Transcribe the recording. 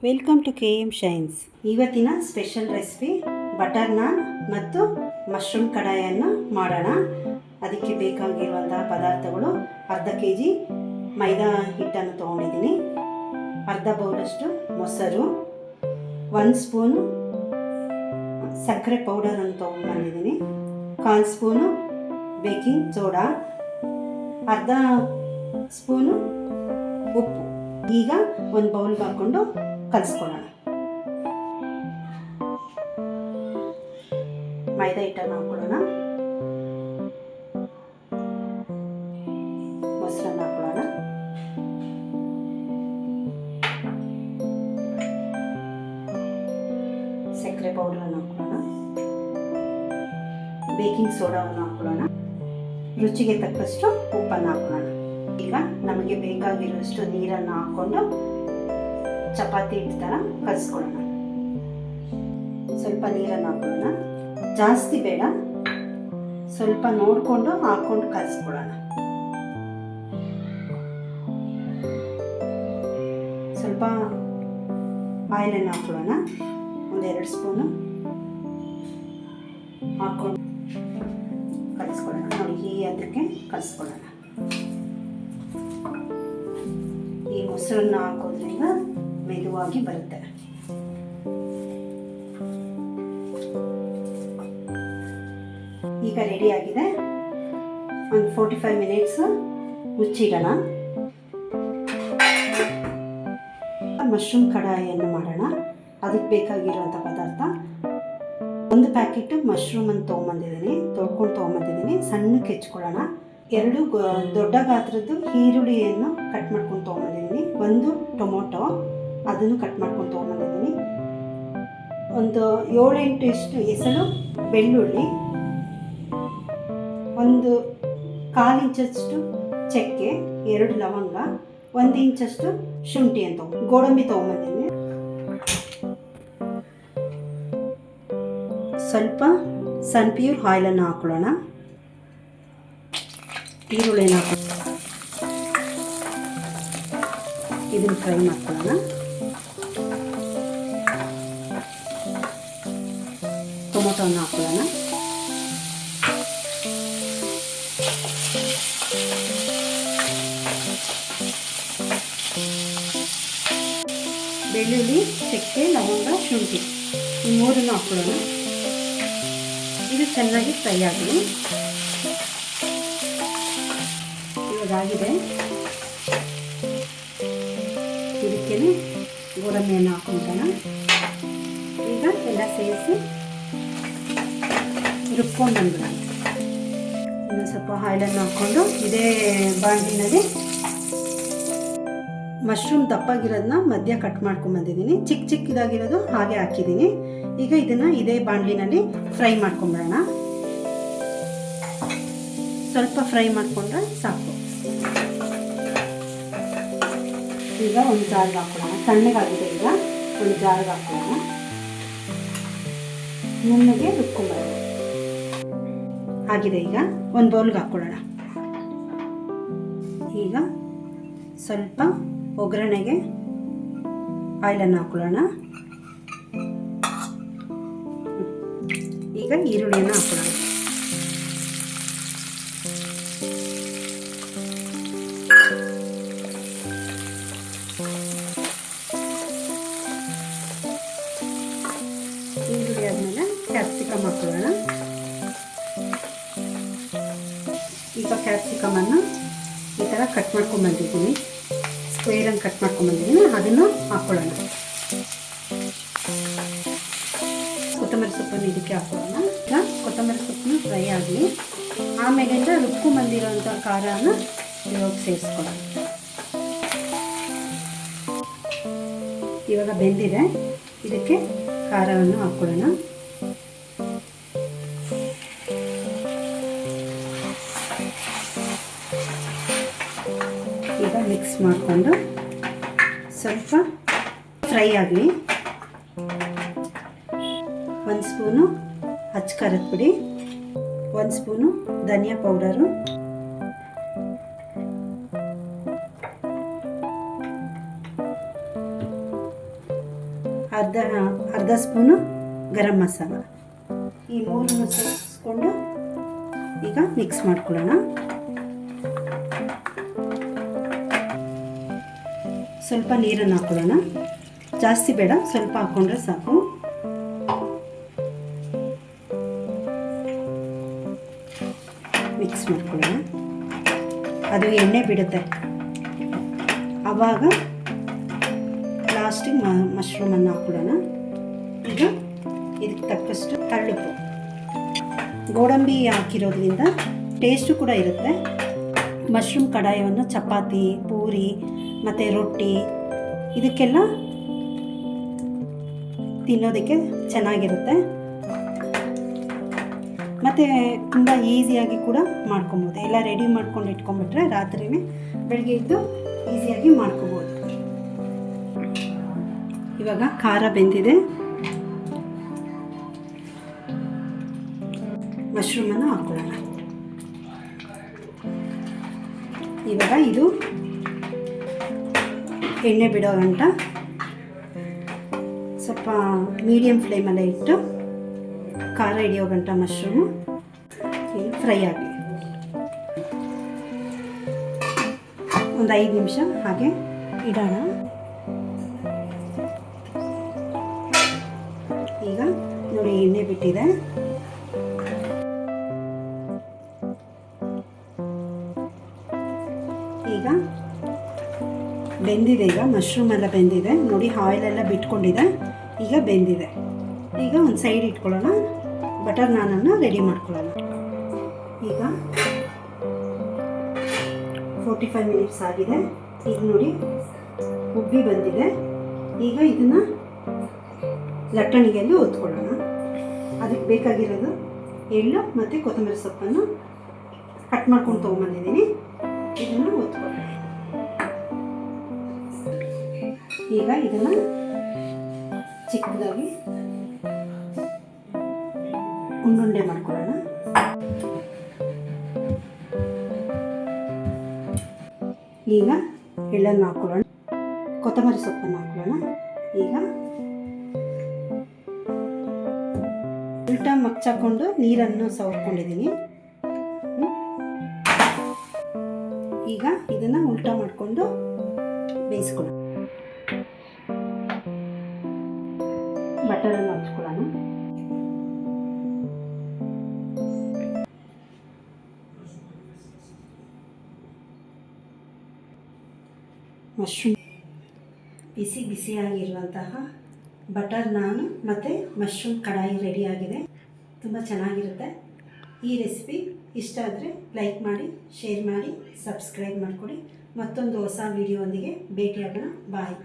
Welcome to KM shines. ಇವತ್ತಿನ special recipe butter naan ಮತ್ತು mushroom ಕಡಾಯನ್ನು ಮಾಡೋಣ. ಅದಕ್ಕೆ ಬೇಕಾಗಿರುವಂತಹ ಪದಾರ್ಥಗಳು ಅರ್ಧ kg ಮೈದಾ ಹಿಟ್ಟನ್ನು ತೊಗೊಂಡಿದ್ದೀನಿ, ಅರ್ಧ ಬೌಲಷ್ಟು ಮೊಸರು, 1 ಸ್ಪೂನು ಸಕ್ಕರೆ ಪೌಡರನ್ನು ತೊಗೊಂಡ್ಬಂದಿದ್ದೀನಿ, 1/4 ಸ್ಪೂನು ಬೇಕಿಂಗ್ ಸೋಡಾ, ಅರ್ಧ ಸ್ಪೂನು ಉಪ್ಪು. ಈಗ ಒಂದು ಬೌಲ್ಗೆ ಹಾಕ್ಕೊಂಡು ಕಲಿಸ್ಕೊಳ್ಳೋಣ. ಮೈದಾ ಹಿಟ್ಟನ್ನು ಹಾಕೊಳ್ಳೋಣ, ಮೊಸರನ್ನು ಹಾಕೊಳ್ಳೋಣ, ಸಕ್ಕರೆ ಪೌಡರನ್ನು ಹಾಕೊಳ್ಳೋಣ, ಬೇಕಿಂಗ್ ಸೋಡಾವನ್ನು ಹಾಕೊಳ್ಳೋಣ, ರುಚಿಗೆ ತಕ್ಕಷ್ಟು ಉಪ್ಪನ್ನು ಹಾಕೊಳ್ಳೋಣ. ಈಗ ನಮಗೆ ಬೇಕಾಗಿರುವಷ್ಟು ನೀರನ್ನು ಹಾಕ್ಕೊಂಡು ಚಪಾತಿ ಹಿಟ್ಟು ಥರ ಕಲಿಸ್ಕೊಳ್ಳೋಣ. ಸ್ವಲ್ಪ ನೀರನ್ನು ಹಾಕೊಳ್ಳೋಣ, ಜಾಸ್ತಿ ಬೇಡ, ಸ್ವಲ್ಪ ನೋಡಿಕೊಂಡು ಹಾಕ್ಕೊಂಡು ಕಲಿಸ್ಕೊಳ್ಳೋಣ. ಸ್ವಲ್ಪ ಆಯಿಲನ್ನು ಹಾಕೊಳ್ಳೋಣ, 1-2 ಸ್ಪೂನು ಹಾಕ್ಕೊಂಡು ಕಲಿಸ್ಕೊಳ್ಳೋಣ. ನೋಡಿ, ಈ ಅದಕ್ಕೆ ಕಲಿಸ್ಕೊಳ್ಳೋಣ. ಈ ಮೊಸರನ್ನು ಹಾಕೋದ್ರಿಂದ ಮೆದುವಾಗಿ ಬರುತ್ತೆ. ಈಗ ರೆಡಿ ಆಗಿದೆ. ಒಂದು 45 ಮಿನಿಟ್ಸ್ ಮುಚ್ಚಿಡೋಣ. ಮಶ್ರೂಮ್ ಕಡಾಯಿಯನ್ನು ಮಾಡೋಣ. ಅದಕ್ಕೆ ಬೇಕಾಗಿರುವಂಥ ಪದಾರ್ಥ: 1 ಪ್ಯಾಕೆಟ್ ಮಶ್ರೂಮನ್ನು ತೊಗೊಂಬಂದಿದ್ದೀನಿ, ತೊಳ್ಕೊಂಡು ತೊಗೊಂಬಂದಿದ್ದೀನಿ, ಸಣ್ಣಕ್ಕೆ ಹೆಚ್ಕೊಳ್ಳೋಣ. 2 ದೊಡ್ಡ ಗಾತ್ರದ್ದು ಈರುಳ್ಳಿಯನ್ನು ಕಟ್ ಮಾಡ್ಕೊಂಡು ತೊಗೊಂಬಂದಿದ್ದೀನಿ, 1 ಟೊಮೊಟೊ ಅದನ್ನು ಕಟ್ ಮಾಡ್ಕೊಂಡು ತೊಗೊಂಬಂದಿದ್ದೀನಿ, ಒಂದು 7-8 ಎಸಳು ಬೆಳ್ಳುಳ್ಳಿ, 1/4 ಇಂಚಷ್ಟು ಚಕ್ಕೆ, 2 ಲವಂಗ, 1 ಇಂಚಷ್ಟು ಶುಂಠಿ ಅಂತ ಗೋಡಂಬಿ ತೊಗೊಂಬಂದಿದ್ದೀನಿ. ಸ್ವಲ್ಪ ಸನ್ಪ್ಯೂರ್ ಆಯಿಲನ್ನು ಹಾಕೊಳ್ಳೋಣ. ಈರುಳ್ಳಿನ ಹಾಕೊಳ್ಳೋಣ, ಇದನ್ನು ಫ್ರೈ ಮಾಡ್ಕೊಳ್ಳೋಣ. ಟೊಮೊಟೊವನ್ನು ಹಾಕೊಳ್ಳೋಣ, ಬೆಳ್ಳುಳ್ಳಿ, ಚಕ್ಕೆ, ಲವಂಗ, ಶುಂಠಿ ಈ 3 ಹಾಕೊಳ್ಳೋಣ. ಇದು ಚೆನ್ನಾಗಿ ಫ್ರೈ ಆಗಲಿ. ಇವಾಗಿದೆ, ಇದಕ್ಕೆ ಗೋಡಂಬಿಯನ್ನು ಹಾಕ್ಕೊಳ್ಳೋಣ. ಈಗ ಎಲ್ಲ ಸೇರಿಸಿ ರುಬ್ಕೊಂಡು ಬಂದ್ಬಿಡೋಣ. ಇನ್ನು ಸ್ವಲ್ಪ ಆಯಿಲನ್ನು ಹಾಕ್ಕೊಂಡು ಇದೇ ಬಾಣಲಿನಲ್ಲಿ ಮಶ್ರೂಮ್ ದಪ್ಪಾಗಿರೋದನ್ನ ಮಧ್ಯ ಕಟ್ ಮಾಡ್ಕೊಂಡ್ಬಂದಿದ್ದೀನಿ, ಚಿಕ್ಕದಾಗಿರೋದು ಹಾಗೆ ಹಾಕಿದ್ದೀನಿ. ಈಗ ಇದನ್ನು ಇದೇ ಬಾಣಲಿನಲ್ಲಿ ಫ್ರೈ ಮಾಡ್ಕೊಂಬಿಡೋಣ. ಸ್ವಲ್ಪ ಫ್ರೈ ಮಾಡಿಕೊಂಡ್ರೆ ಸಾಕು. ಈಗ ಒಂದು ಜಾರ್ಗೆ ಹಾಕೊಳ್ಳೋಣ. ತಣ್ಣಗಾಗಿದೆ, ಈಗ ಒಂದು ಜಾರ್ಗೆ ಹಾಕೊಳ್ಳೋಣ. ನುಣ್ಣಗೆ ರುಬ್ಕೊಂಬರೋಣ. ಆಗಿದೆ, ಈಗ ಒಂದು ಬೌಲ್ಗೆ ಹಾಕ್ಕೊಳ್ಳೋಣ. ಈಗ ಸ್ವಲ್ಪ ಒಗ್ಗರಣೆಗೆ ಆಯಿಲನ್ನು ಹಾಕೊಳ್ಳೋಣ. ಈಗ ಈರುಳ್ಳಿಯನ್ನು ಹಾಕೊಳ್ಳೋಣ. ಈರುಳ್ಳಿ ಆದಮೇಲೆ ಕ್ಯಾಪ್ಸಿಕಮ್ ಹಾಕೊಳ್ಳೋಣ. ಈಗ ಕ್ಯಾಪ್ಸಿಕಮನ್ನು ಈ ಥರ ಕಟ್ ಮಾಡ್ಕೊಂಡ್ಬಂದಿದ್ದೀನಿ, ಸ್ಕ್ವೇರಂಗೆ ಕಟ್ ಮಾಡ್ಕೊಂಡ್ಬಂದಿದ್ದೀನಿ, ಅದನ್ನು ಹಾಕ್ಕೊಳ್ಳೋಣ. ಕೊತ್ತಂಬರಿ ಸೊಪ್ಪನ್ನು ಇದಕ್ಕೆ ಹಾಕೊಳ್ಳೋಣ. ಈಗ ಕೊತ್ತಂಬರಿ ಸೊಪ್ಪನ್ನು ಫ್ರೈ ಆಗಲಿ. ಆಮೇಲಿಂದ ರುಬ್ಕೊಂಡ್ಬಂದಿರೋಂಥ ಖಾರನ ಇವಾಗ ಸೇರಿಸ್ಕೊಳ್ಳೋಣ. ಇವಾಗ ಬೆಂದಿದೆ, ಇದಕ್ಕೆ ಖಾರವನ್ನು ಹಾಕ್ಕೊಳ್ಳೋಣ. ಈಗ ಮಿಕ್ಸ್ ಮಾಡಿಕೊಂಡು ಸ್ವಲ್ಪ ಫ್ರೈ ಆಗಲಿ. 1 ಸ್ಪೂನು ಅಚ್ಚ ಖಾರದ ಪುಡಿ, 1 ಸ್ಪೂನು ಧನಿಯಾ ಪೌಡರು, ಅರ್ಧ ಸ್ಪೂನು ಗರಂ ಮಸಾಲ. ಈ ಮೂರನ್ನು ಸೇರಿಸ್ಕೊಂಡು ಈಗ ಮಿಕ್ಸ್ ಮಾಡ್ಕೊಳ್ಳೋಣ. ಸ್ವಲ್ಪ ನೀರನ್ನು ಹಾಕೊಳ್ಳೋಣ, ಜಾಸ್ತಿ ಬೇಡ, ಸ್ವಲ್ಪ ಹಾಕ್ಕೊಂಡ್ರೆ ಸಾಕು. ಮಿಕ್ಸ್ ಮಾಡ್ಕೊಳ್ಳೋಣ. ಅದು ಎಣ್ಣೆ ಬಿಡುತ್ತೆ, ಆವಾಗ ಲಾಸ್ಟಿಗೆ ಮಶ್ರೂಮನ್ನು ಹಾಕ್ಕೊಳ್ಳೋಣ. ಈಗ ಇದಕ್ಕೆ ತಕ್ಕಷ್ಟು ಹರಳುಪ್ಪು. ಗೋಡಂಬಿ ಹಾಕಿರೋದ್ರಿಂದ ಟೇಸ್ಟು ಕೂಡ ಇರುತ್ತೆ. ಮಶ್ರೂಮ್ ಕಡಾಯವನ್ನು ಚಪಾತಿ, ಪೂರಿ ಮತ್ತು ರೊಟ್ಟಿ ಇದಕ್ಕೆಲ್ಲ ತಿನ್ನೋದಕ್ಕೆ ಚೆನ್ನಾಗಿರುತ್ತೆ. ಮತ್ತು ತುಂಬ ಈಸಿಯಾಗಿ ಕೂಡ ಮಾಡ್ಕೊಬೋದು. ಎಲ್ಲ ರೆಡಿ ಮಾಡ್ಕೊಂಡು ಇಟ್ಕೊಂಡ್ಬಿಟ್ರೆ ರಾತ್ರಿನೇ ಬೆಳಗ್ಗೆ ಇದ್ದು ಈಸಿಯಾಗಿ ಮಾಡ್ಕೊಬೋದು. ಇವಾಗ ಖಾರ ಬೆಂದಿದೆ, ಮಶ್ರೂಮನ್ನು ಹಾಕೊಳ್ಳೋಣ. ಇವಾಗ ಇದು ಎಣ್ಣೆ ಬಿಡೋ ಗಂಟ ಸ್ವಲ್ಪ ಮೀಡಿಯಮ್ ಫ್ಲೇಮಲ್ಲೇ ಇಟ್ಟು ಖಾರ ಹಿಡಿಯೋ ಗಂಟ ಮಶ್ರೂಮು ಫ್ರೈ ಆಗಿ ಒಂದು 5 ನಿಮಿಷ ಹಾಗೆ ಇಡೋಣ. ಈಗ ನೋಡಿ ಎಣ್ಣೆ ಬಿಟ್ಟಿದೆ. ಈಗ ಬೆಂದಿದೆ, ಈಗ ಮಶ್ರೂಮ್ ಎಲ್ಲ ಬೆಂದಿದೆ ನೋಡಿ, ಆಯಿಲೆಲ್ಲ ಬಿಟ್ಕೊಂಡಿದೆ. ಈಗ ಬೆಂದಿದೆ. ಈಗ ಒಂದು ಸೈಡ್ ಇಟ್ಕೊಳ್ಳೋಣ. ಬಟರ್ ನಾನನ್ನು ರೆಡಿ ಮಾಡ್ಕೊಳ್ಳೋಣ. ಈಗ 45 ಮಿನಿಟ್ಸ್ ಆಗಿದೆ. ಈಗ ನೋಡಿ ಉಬ್ಬಿ ಬಂದಿದೆ. ಈಗ ಇದನ್ನು ಲಟ್ಟಣಿಗೆಯಲ್ಲಿ ಒತ್ಕೊಳ್ಳೋಣ. ಅದಕ್ಕೆ ಬೇಕಾಗಿರೋದು ಎಳ್ಳು ಮತ್ತು ಕೊತ್ತಂಬರಿ ಸೊಪ್ಪನ್ನು ಕಟ್ ಮಾಡ್ಕೊಂಡು ತೊಗೊಂಬಂದಿದ್ದೀನಿ. ಇದನ್ನು ಒತ್ಕೊಳ್ಳೋಣ. ಈಗ ಇದನ್ನು ಚಿಕ್ಕದಾಗಿ ಉಂಡುಂಡೆ ಮಾಡ್ಕೊಳ್ಳೋಣ. ಈಗ ಎಳ್ಳನ್ನು ಹಾಕೊಳ್ಳೋಣ, ಕೊತ್ತಂಬರಿ ಸೊಪ್ಪನ್ನು ಹಾಕೊಳ್ಳೋಣ. ಈಗ ಉಲ್ಟಾ ಮಗ್ಚಾಕೊಂಡು ನೀರನ್ನು ಸವರ್ಕೊಂಡಿದ್ದೀನಿ. ಈಗ ಇದನ್ನು ಉಲ್ಟಾ ಮಾಡಿಕೊಂಡು ಬೇಯಿಸ್ಕೊಳ್ಳೋಣ. ಬಟರನ್ನು ಹಚ್ಕೊಳ್ಳೋಣ. ಮಶ್ರೂಮ್ ಬಿಸಿ ಬಿಸಿಯಾಗಿರುವಂತಹ ಬಟರ್ ನಾನ್ ಮತ್ತು ಮಶ್ರೂಮ್ ಕಡಾಯಿ ರೆಡಿಯಾಗಿದೆ. ತುಂಬ ಚೆನ್ನಾಗಿರುತ್ತೆ. ಈ ರೆಸಿಪಿ ಇಷ್ಟ ಆದರೆ ಲೈಕ್ ಮಾಡಿ, ಶೇರ್ ಮಾಡಿ, ಸಬ್ಸ್ಕ್ರೈಬ್ ಮಾಡಿಕೊಡಿ. ಮತ್ತೊಂದು ಹೊಸ ವಿಡಿಯೋ ಒಂದಿಗೆ ಭೇಟಿಯಾಗೋಣ. ಬಾಯ್.